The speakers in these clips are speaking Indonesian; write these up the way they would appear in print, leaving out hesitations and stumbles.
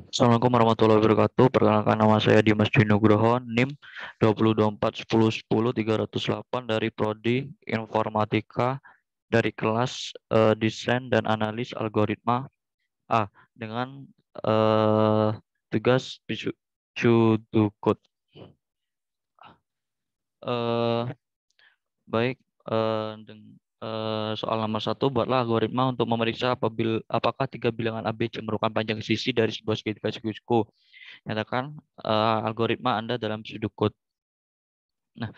Assalamualaikum warahmatullahi wabarakatuh. Perkenalkan nama saya Dimas Dwi Nugroho, NIM 2241010 308 dari Prodi Informatika dari kelas Desain dan Analis Algoritma A dengan tugas Pseudocode. Eh baik, soal nomor satu, buatlah algoritma untuk memeriksa apakah tiga bilangan A, B, C merupakan panjang sisi dari sebuah segitiga sikusiku. Nyatakan algoritma Anda dalam pseudocode. Nah,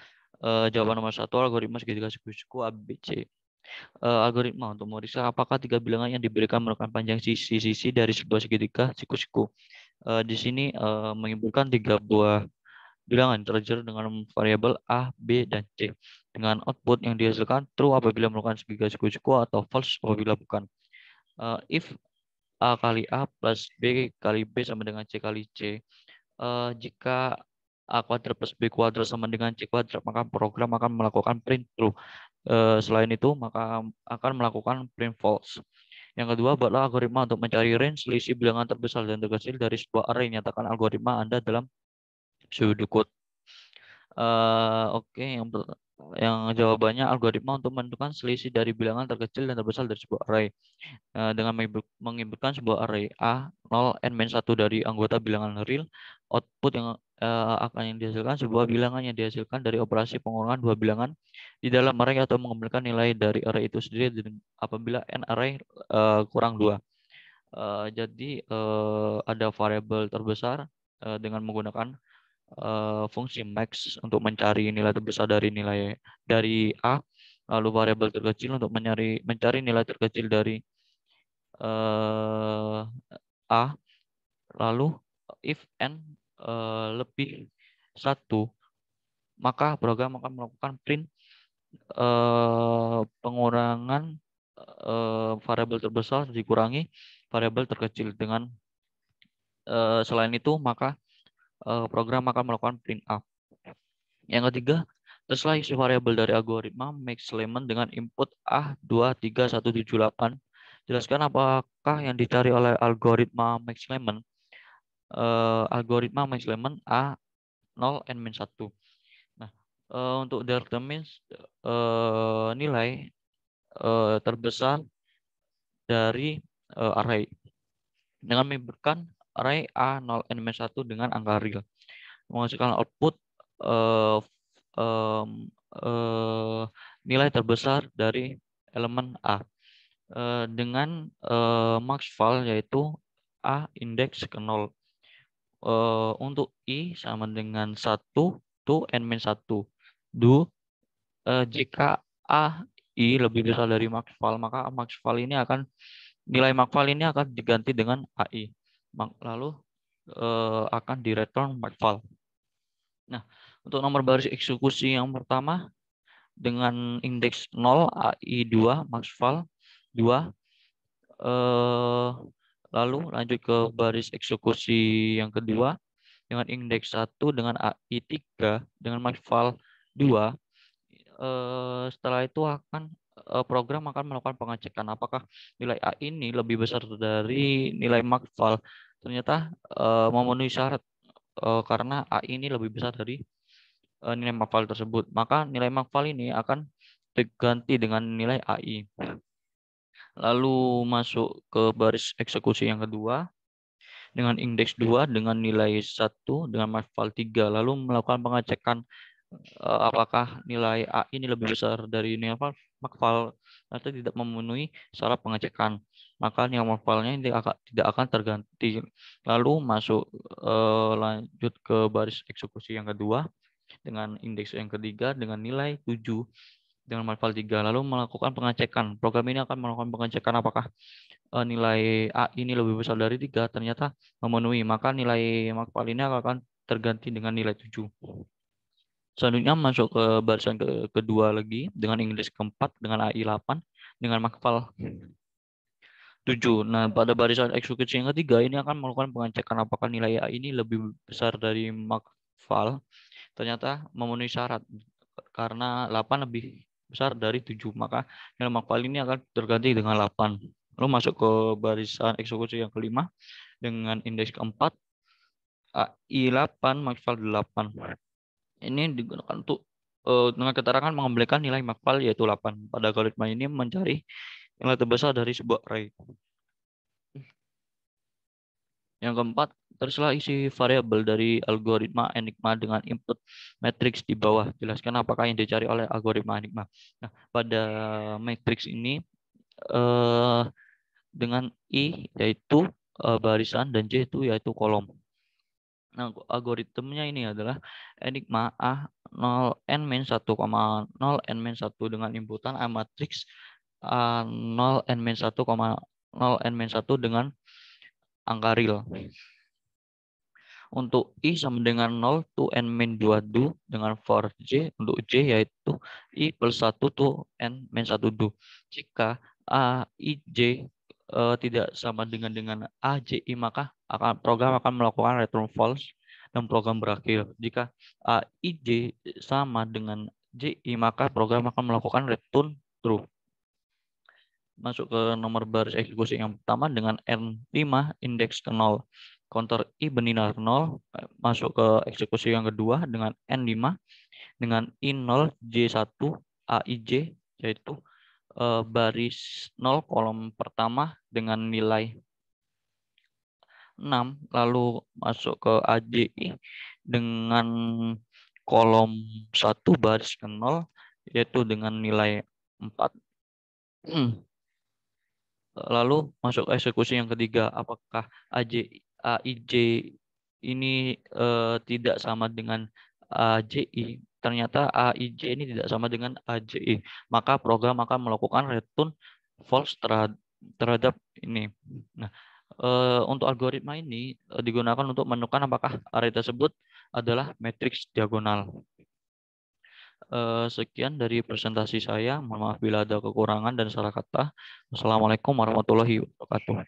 jawaban nomor satu, algoritma segitiga sikusiku ABC. Algoritma untuk memeriksa apakah tiga bilangan yang diberikan merupakan panjang sisi-sisi dari sebuah segitiga sikusiku. Di sini mengimpulkan tiga buah bilangan integer dengan variabel A, B, dan C. Dengan output yang dihasilkan true apabila merupakan segitiga sikusiku atau false apabila bukan. If A kali A plus B kali B sama dengan C kali C. Jika A kuadrat plus B kuadrat sama dengan C kuadrat, maka program akan melakukan print true. Selain itu, maka akan melakukan print false. Yang kedua, buatlah algoritma untuk mencari range selisih bilangan terbesar dan terkecil dari sebuah array. Nyatakan algoritma Anda dalam pseudocode. Oke, yang jawabannya algoritma untuk menentukan selisih dari bilangan terkecil dan terbesar dari sebuah array. Dengan menginputkan sebuah array A, 0, n-1 dari anggota bilangan real, output yang akan dihasilkan sebuah bilangan yang dihasilkan dari operasi pengurangan dua bilangan di dalam array atau mengembalikan nilai dari array itu sendiri apabila n array kurang 2. Jadi ada variabel terbesar dengan menggunakan fungsi max untuk mencari nilai terbesar dari nilai dari A, lalu variabel terkecil untuk mencari nilai terkecil dari A, lalu if n lebih 1, maka program akan melakukan print pengurangan variabel terbesar dikurangi variabel terkecil. Dengan selain itu, maka program akan melakukan print A. Yang ketiga, terserah isi variabel dari algoritma max-lemon dengan input A23178. Jelaskan apakah yang dicari oleh algoritma max-lemon. Algoritma max-lemon A 0 n-1. Nah, untuk determine nilai terbesar dari array dengan menginputkan array A 0 n-1 dengan angka real, menghasilkan output nilai terbesar dari elemen A dengan maxval yaitu A indeks ke 0. Untuk I sama dengan 1 to n-1. Jika A I lebih besar dari maxval, maka maxval ini akan nilai maxval ini akan diganti dengan AI. Lalu akan di return maxval. Nah, untuk nomor baris eksekusi yang pertama dengan indeks 0 AI2 maxval 2, lalu lanjut ke baris eksekusi yang kedua dengan indeks 1 dengan AI3 dengan maxval 2. Setelah itu program akan melakukan pengecekan apakah nilai A ini lebih besar dari nilai maxval. Ternyata memenuhi syarat karena A ini lebih besar dari nilai maxval tersebut. Maka nilai maxval ini akan diganti dengan nilai AI. Lalu masuk ke baris eksekusi yang kedua dengan indeks 2 dengan nilai 1 dengan maxval 3. Lalu melakukan pengecekan apakah nilai A ini lebih besar dari nilai maxval atau tidak memenuhi syarat pengecekan. Maka nilai maxvalnya tidak akan terganti. Lalu masuk lanjut ke baris eksekusi yang kedua dengan indeks yang ketiga dengan nilai 7 dengan maxval 3. Lalu melakukan pengecekan. Program ini akan melakukan pengecekan apakah nilai A ini lebih besar dari 3. Ternyata memenuhi. Maka nilai maxval ini akan terganti dengan nilai 7. Selanjutnya masuk ke barisan kedua lagi dengan indeks keempat dengan AI 8 dengan maxval 7. Nah, pada barisan eksekusi yang ketiga ini akan melakukan pengecekan apakah nilai AI ini lebih besar dari maxval. Ternyata memenuhi syarat karena 8 lebih besar dari 7, maka nilai maxval ini akan terganti dengan 8. Lalu masuk ke barisan eksekusi yang kelima dengan indeks keempat AI8 maksimal 8. Ini digunakan untuk dengan keterangan mengembalikan nilai maksimal yaitu 8. Pada algoritma ini mencari nilai terbesar dari sebuah array. Yang keempat, terserah isi variabel dari algoritma Enigma dengan input matriks di bawah. Jelaskan apakah yang dicari oleh algoritma Enigma. Nah, pada matriks ini dengan I yaitu barisan dan J itu yaitu kolom. Nah, algoritmenya ini adalah Enigma A0 n-1, 0 n-1 dengan inputan A matriks A0 n-1, 0 n-1 dengan angka real. Untuk I sama dengan 0 to n-2 do dengan for J. Untuk J yaitu I plus 1 to n-1 do. Jika A, I, J tidak sama dengan A, J, I, maka program akan melakukan return false dan program berakhir. Jika A, I, J sama dengan J, I, maka program akan melakukan return true. Masuk ke nomor baris eksekusi yang pertama dengan N5 indeks ke 0. Counter I beninar 0. Masuk ke eksekusi yang kedua dengan N5 dengan I0 J1 AIJ yaitu baris 0 kolom pertama dengan nilai 6. Lalu masuk ke AJI dengan kolom 1 baris ke 0 yaitu dengan nilai 4. Lalu masuk eksekusi yang ketiga, apakah AIJ ini tidak sama dengan AJI? Ternyata AIJ ini tidak sama dengan AJI. Maka program akan melakukan return false terhadap ini. Nah, untuk algoritma ini digunakan untuk menentukan apakah array tersebut adalah matriks diagonal. Sekian dari presentasi saya. Mohon maaf bila ada kekurangan dan salah kata. Wassalamualaikum warahmatullahi wabarakatuh.